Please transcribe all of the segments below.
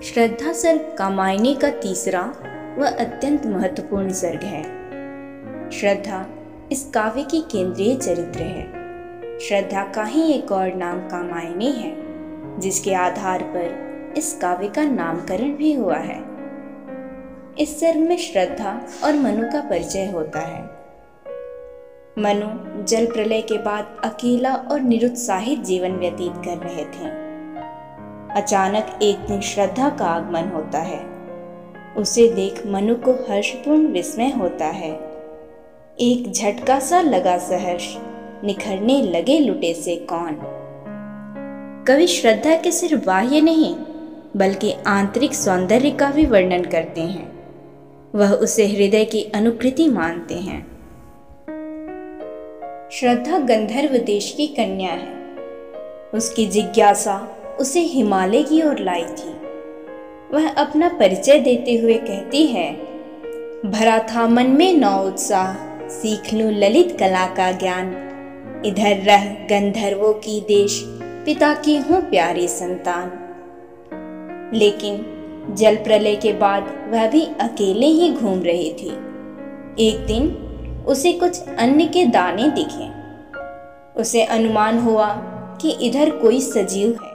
श्रद्धा सर्ग कामायनी का तीसरा व अत्यंत महत्वपूर्ण सर्ग है। श्रद्धा इस काव्य की केंद्रीय चरित्र है। श्रद्धा का ही एक और नाम कामायनी है, जिसके आधार पर इस काव्य का नामकरण भी हुआ है। इस सर्ग में श्रद्धा और मनु का परिचय होता है। मनु जल प्रलय के बाद अकेला और निरुत्साहित जीवन व्यतीत कर रहे थे। अचानक एक दिन श्रद्धा का आगमन होता है। उसे देख मनु को हर्षपूर्ण विस्मय होता है। एक झटका सा लगा सहर्ष, निखरने लगे लुटे से कौन। कवि श्रद्धा के सिर्फ बाह्य नहीं बल्कि आंतरिक सौंदर्य का भी वर्णन करते हैं। वह उसे हृदय की अनुकृति मानते हैं। श्रद्धा गंधर्व देश की कन्या है। उसकी जिज्ञासा उसे हिमालय की ओर लाई थी। वह अपना परिचय देते हुए कहती है, भरा था मन में नौ उत्साह, सीख लूं ललित कला का ज्ञान। इधर रह गंधर्वों की देश, पिता की हूँ प्यारी संतान। लेकिन जल प्रलय के बाद वह भी अकेले ही घूम रही थी। एक दिन उसे कुछ अन्न के दाने दिखे। उसे अनुमान हुआ कि इधर कोई सजीव है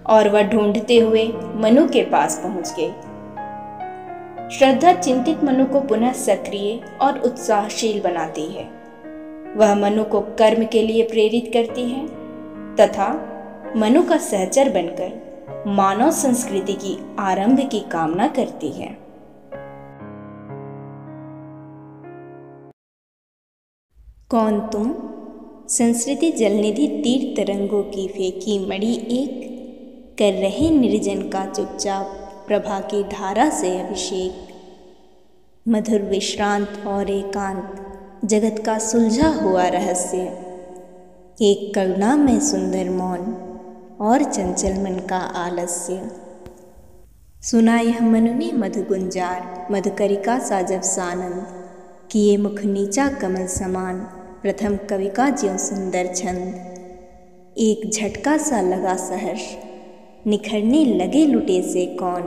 और वह ढूंढते हुए मनु के पास पहुंच गई। श्रद्धा चिंतित मनु को पुनः सक्रिय और उत्साहशील बनाती है। वह मनु को कर्म के लिए प्रेरित करती है तथा मनु का सहचर बनकर मानव संस्कृति की आरंभ की कामना करती है। कौन तुम, संस्कृति जलनिधि तीर तरंगों की फेंकी मणि एक, कर रहे निर्जन का चुपचाप प्रभा की धारा से अभिषेक। मधुर विश्रांत और एकांत जगत का सुलझा हुआ रहस्य, एक करुणा में सुंदर मौन और चंचल मन का आलस्य। सुना यह मनु ने मधु गुंजार, मधुकरिका सा जब सानंद, किए मुख नीचा कमल समान, प्रथम कवि का ज्यों सुंदर छंद। एक झटका सा लगा सहर्ष, निखरने लगे लुटे से कौन।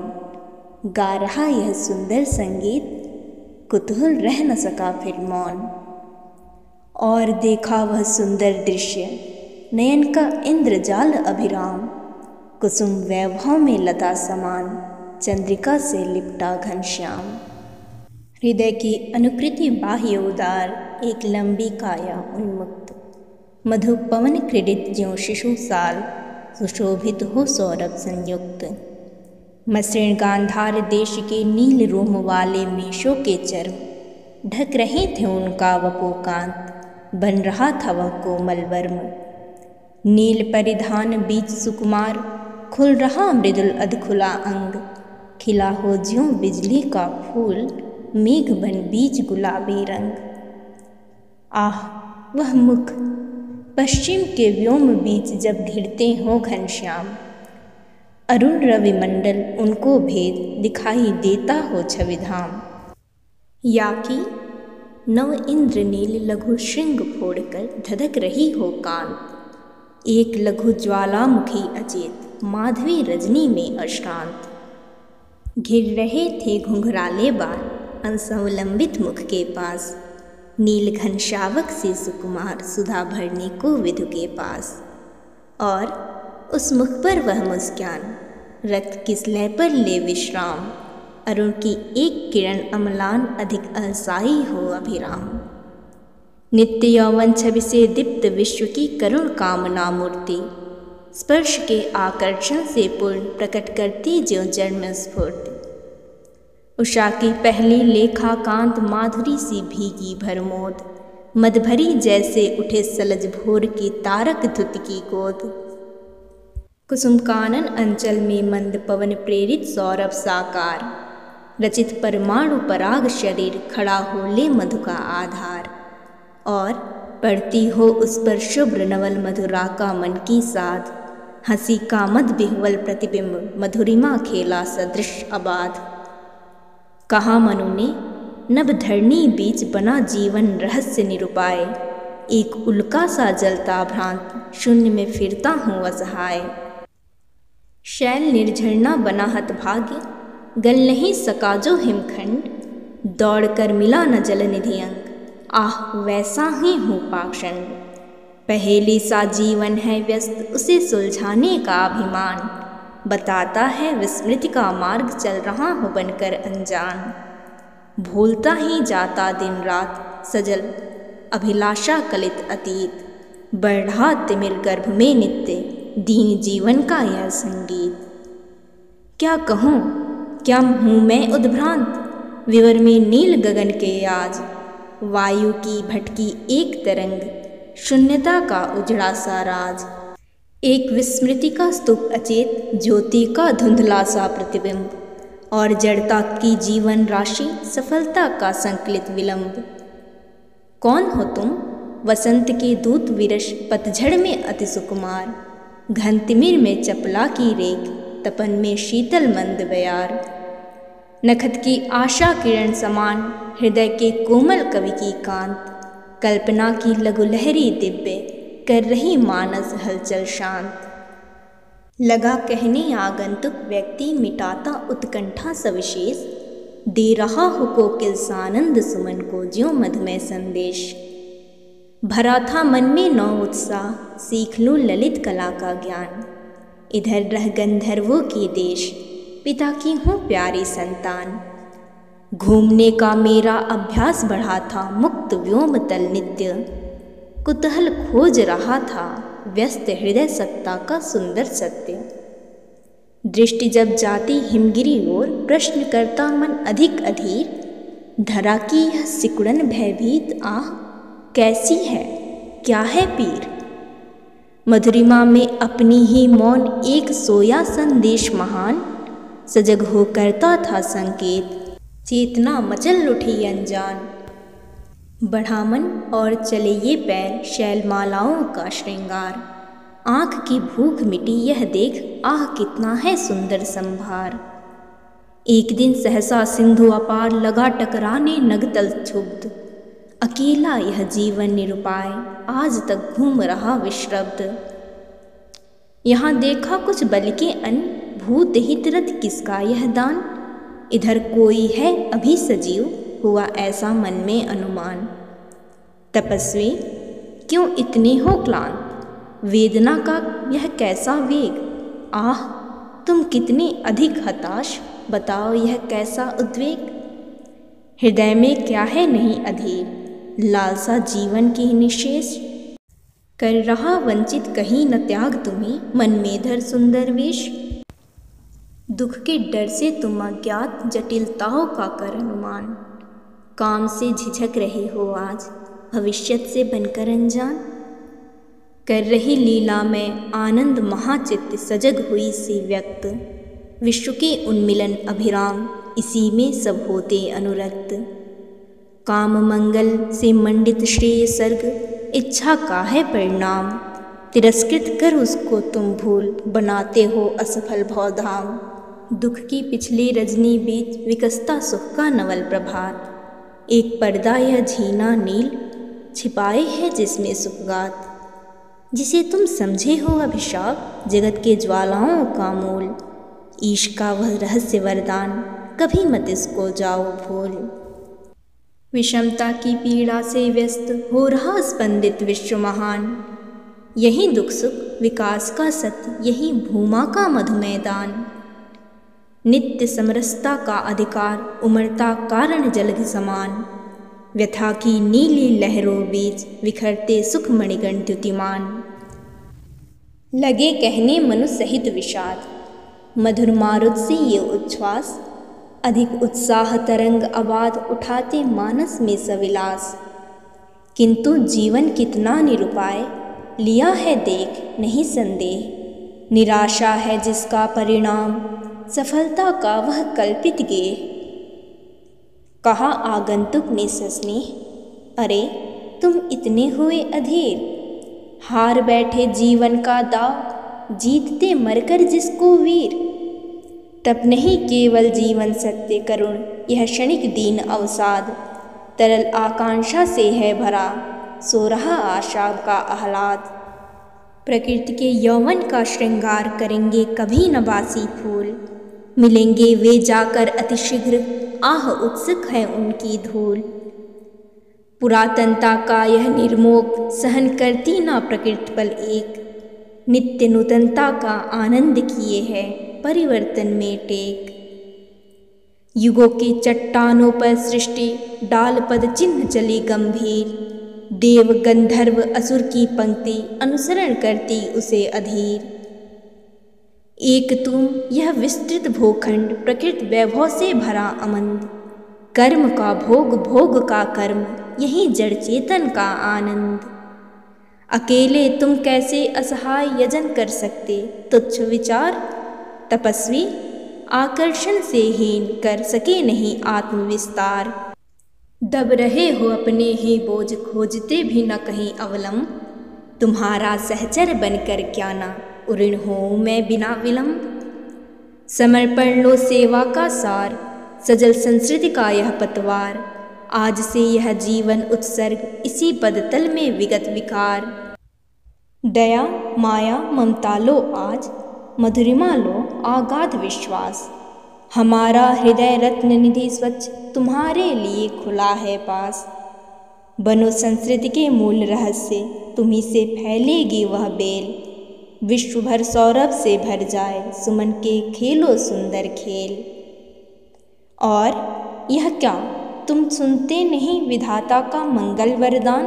गा रहा यह सुंदर संगीत, कुतूहल रह न सका फिर मौन। और देखा वह सुंदर दृश्य, नयन का इंद्रजाल अभिराम। कुसुम वैभव में लता समान, चंद्रिका से लिपटा घनश्याम। हृदय की अनुकृति बाह्य उदार, एक लंबी काया उन्मुक्त। मधु पवन क्रीडित ज्यों शिशु साल, सुशोभित हो सौरभ संयुक्त। मसृण गांधार देश के नील रोम वाले मेषों के चर्म, ढक रहे थे उनका वपोकांत, बन रहा था वह कोमल वर्म। नील परिधान बीच सुकुमार, खुल रहा मृदुल अधखुला अंग। खिला हो ज्यों बिजली का फूल, मेघ बन बीच गुलाबी रंग। आह वह मुख, पश्चिम के व्योम बीच जब घिरते हो घनश्याम। अरुण रवि मंडल उनको भेद, दिखाई देता हो छविधाम। या कि नव इंद्र नील लघु श्रृंग फोड़कर धधक रही हो कांत। एक लघु ज्वालामुखी अचेत, माधवी रजनी में अश्रांत। घिर रहे थे घुंघराले बाल, अंसवलंबित मुख के पास। नील घनशावक से सुकुमार, सुधा भरने को विधु के पास। और उस मुख पर वह मुस्कान, रक्त किस लय पर ले विश्राम। अरुण की एक किरण अम्लान, अधिक अलसाई हो अभिराम। नित्य यौवन छवि से दीप्त विश्व की करुण कामना मूर्ति, स्पर्श के आकर्षण से पूर्ण प्रकट करती ज्यों जन्म स्फूर्ति। उषा की पहली लेखा कांत, माधुरी सी भीगी भरमोद। मदभरी जैसे उठे सलज भोर की तारक धुत की गोद। कुसुम कानन अंचल में मंद पवन प्रेरित सौरभ साकार। रचित परमाणु पराग शरीर, खड़ा हो ले मधु का आधार। और पड़ती हो उस पर शुभ्र नवल मधुरा का मन की साध। हंसी का मद बिहुवल प्रतिबिंब, मधुरिमा खेला सदृश अबाध। कहा मनु ने नभ धरणी बीच बना जीवन रहस्य निरुपाय। एक उल्का सा जलता भ्रांत, शून्य में फिरता हूँ असहाय। शैल निर्झरना बना हतभाग्य, गल नहीं सका जो हिमखंड, दौड़ कर मिला न जल निधि अंग, आह वैसा ही हूँ पाषंड। पहेली सा जीवन है व्यस्त, उसे सुलझाने का अभिमान, बताता है विस्मृति का मार्ग, चल रहा हूँ बनकर अनजान। भूलता ही जाता दिन रात सजल, अभिलाषा कलित अतीत, बढ़ रहा तिमिर गर्भ में नित्य, दीन जीवन का यह संगीत। क्या कहूँ क्या हूँ मैं उद्भ्रांत, विवर में नील गगन के आज, वायु की भटकी एक तरंग, शून्यता का उजड़ा सा राज। एक विस्मृति का स्तूप अचेत, ज्योति का धुंधला सा प्रतिबिंब, और जड़ता की जीवन राशि, सफलता का संकलित विलंब। कौन हो तुम वसंत के दूत विरस, पतझड़ में अति सुकुमार, घन तिमिर में चपला की रेख, तपन में शीतल मंद बयार। नखत की आशा किरण समान, हृदय के कोमल कवि की कांत, कल्पना की लघु लहरी दिव्य, कर रही मानस हलचल शांत। लगा कहने आगंतुक व्यक्ति, मिटाता उत्कंठा सविशेष, दे रहा हो कोकिल सानंद सुमन को ज्यों मधुमय संदेश। भरा था मन में नौ उत्साह, सीख लूं ललित कला का ज्ञान, इधर रह गंधर्वों की देश, पिता की हूँ प्यारी संतान। घूमने का मेरा अभ्यास बढ़ा था, मुक्त व्योम तल नित्य, कुतूहल खोज रहा था, व्यस्त हृदय सत्ता का सुंदर सत्य। दृष्टि जब जाती हिमगिरी ओर, प्रश्न करता मन अधिक अधीर, धरा की यह सिकुड़न भयभीत आह, कैसी है क्या है पीर। मधुरिमा में अपनी ही मौन एक सोया संदेश महान, सजग हो करता था संकेत, चेतना मचल उठी अनजान। बढ़ा मन और चले ये पैर, शैलमालाओं का श्रृंगार, आँख की भूख मिटी यह देख, आह कितना है सुंदर संभार। एक दिन सहसा सिंधु अपार, लगा टकराने नगतल क्षुब्ध, अकेला यह जीवन निरुपाय, आज तक घूम रहा विश्रब्द। यहाँ देखा कुछ बल के अन्न, भूत हित रथ किसका यह दान, इधर कोई है अभी सजीव, हुआ ऐसा मन में अनुमान। तपस्वी क्यों इतने हो क्लांत, वेदना का यह कैसा वेग, आह तुम कितने अधिक हताश, बताओ यह कैसा उद्वेग। हृदय में क्या है नहीं अधीर, लालसा जीवन की निशेष, कर रहा वंचित कहीं न त्याग तुम्हें, मन में धर सुंदर वेश। दुख के डर से तुम अज्ञात, जटिलताओं का कर अनुमान, काम से झिझक रहे हो आज, भविष्यत से बनकर अनजान। कर रही लीला में आनंद महाचित्त, सजग हुई सी व्यक्त, विश्व के उन्मिलन अभिराम, इसी में सब होते अनुरक्त। काम मंगल से मंडित श्रेय सर्ग, इच्छा का है परिणाम, तिरस्कृत कर उसको तुम भूल, बनाते हो असफल भवधाम। दुख की पिछली रजनी बीच, विकसता सुख का नवल प्रभात, एक पर्दा यह झीना नील, छिपाए है जिसमें सुखगात। जिसे तुम समझे हो अभिशाप, जगत के ज्वालाओं का मूल, ईश का वह रहस्य वरदान, कभी मत इसको जाओ भूल। विषमता की पीड़ा से व्यस्त, हो रहा स्पंदित विश्व महान, यही दुख सुख विकास का सत्य, यही भूमा का मधु मैदान। नित्य समरसता का अधिकार, उमड़ता कारण जलधि समान, व्यथा की नीली लहरों बीच, विखरते सुख मणिगण द्युतिमान। लगे कहने मनु सहित विषाद, मधुर मारुत से ये उच्छ्वास, अधिक उत्साह तरंग आबाद, उठाते मानस में सविलास। किंतु जीवन कितना निरुपाय, लिया है देख नहीं संदेह, निराशा है जिसका परिणाम, सफलता का वह कल्पित गेह। कहा आगंतुक ने सस्नेह, अरे तुम इतने हुए अधीर, हार बैठे जीवन का दाव, जीतते मरकर जिसको वीर। तब नहीं केवल जीवन सत्य करुण, यह क्षणिक दीन अवसाद, तरल आकांक्षा से है भरा, सो रहा आशा का आह्लाद। प्रकृति के यौवन का श्रृंगार करेंगे कभी न बासी फूल, मिलेंगे वे जाकर अतिशीघ्र, आह उत्सुक है उनकी धूल। पुरातनता का यह निर्मोह सहन करती ना प्रकृति बल एक, नित्य नूतनता का आनंद किए है परिवर्तन में टेक। युगों की चट्टानों पर सृष्टि डाल पद चिन्ह चली गंभीर, देव गंधर्व असुर की पंक्ति अनुसरण करती उसे अधीर। एक तुम यह विस्तृत भूखंड प्रकृति वैभव से भरा अमंद, कर्म का भोग भोग का कर्म यही जड़ चेतन का आनंद। अकेले तुम कैसे असहाय यजन कर सकते, तुच्छ विचार तपस्वी आकर्षण से हीन कर सके नहीं आत्मविस्तार। दब रहे हो अपने ही बोझ खोजते भी न कहीं अवलंब, तुम्हारा सहचर बनकर क्या ना उऋण हो मैं बिना विलंब। समर्पण लो सेवा का सार, सजल संस्कृति का यह पतवार, आज से यह जीवन उत्सर्ग इसी पदतल में विगत विकार। दया माया ममता लो आज, मधुरिमा लो आगाध विश्वास, हमारा हृदय रत्न निधि स्वच्छ तुम्हारे लिए खुला है पास। बनो संस्कृति के मूल रहस्य, तुम्ही से फैलेगी वह बेल, विश्व भर सौरभ से भर जाए सुमन के खेलो सुंदर खेल। और यह क्या तुम सुनते नहीं विधाता का मंगल वरदान,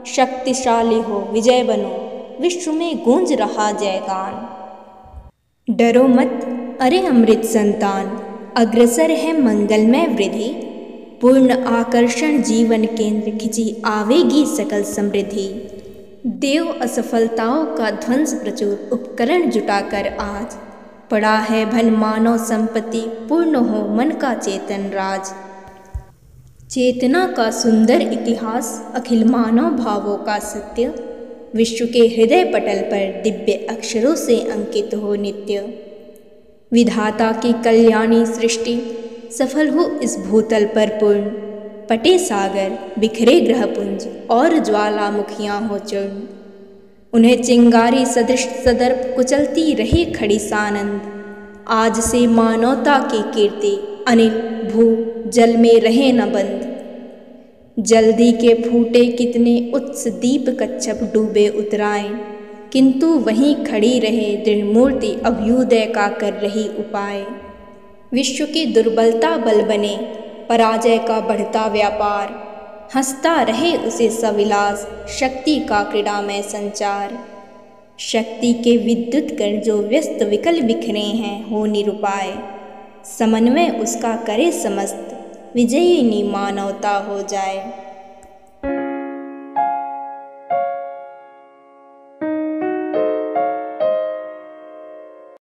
शक्तिशाली हो विजय बनो विश्व में गूंज रहा जयगान। डरो मत अरे अमृत संतान, अग्रसर है मंगलमय वृद्धि, पूर्ण आकर्षण जीवन केंद्र खिंची आवेगी सकल समृद्धि। देव असफलताओं का ध्वंस प्रचुर उपकरण जुटाकर आज, पड़ा है धन मानव संपत्ति पूर्ण हो मन का चेतन राज। चेतना का सुंदर इतिहास अखिल मानव भावों का सत्य, विश्व के हृदय पटल पर दिव्य अक्षरों से अंकित हो नित्य। विधाता की कल्याणी सृष्टि सफल हो इस भूतल पर पूर्ण, पटे सागर बिखरे ग्रहपुंज और ज्वालामुखियाँ हो चूर्ण। उन्हें चिंगारी सदृश सदर्प कुचलती रहे खड़ी सानंद, आज से मानवता की कीर्ति अनिल भू जल में रहे न बंद। जल्दी के फूटे कितने उत्स दीप कच्छप डूबे उतराए, किंतु वहीं खड़ी रहे दृढ़ मूर्ति अभ्युदय का कर रही उपाय। विश्व की दुर्बलता बल बने पराजय का बढ़ता व्यापार, हंसता रहे उसे सविलास शक्ति का क्रीड़ा में संचार। शक्ति के विद्युत कण जो व्यस्त विकल बिखरे हैं हो निरुपाय, समन्वय उसका करे समस्त विजयिनी मानवता हो जाए।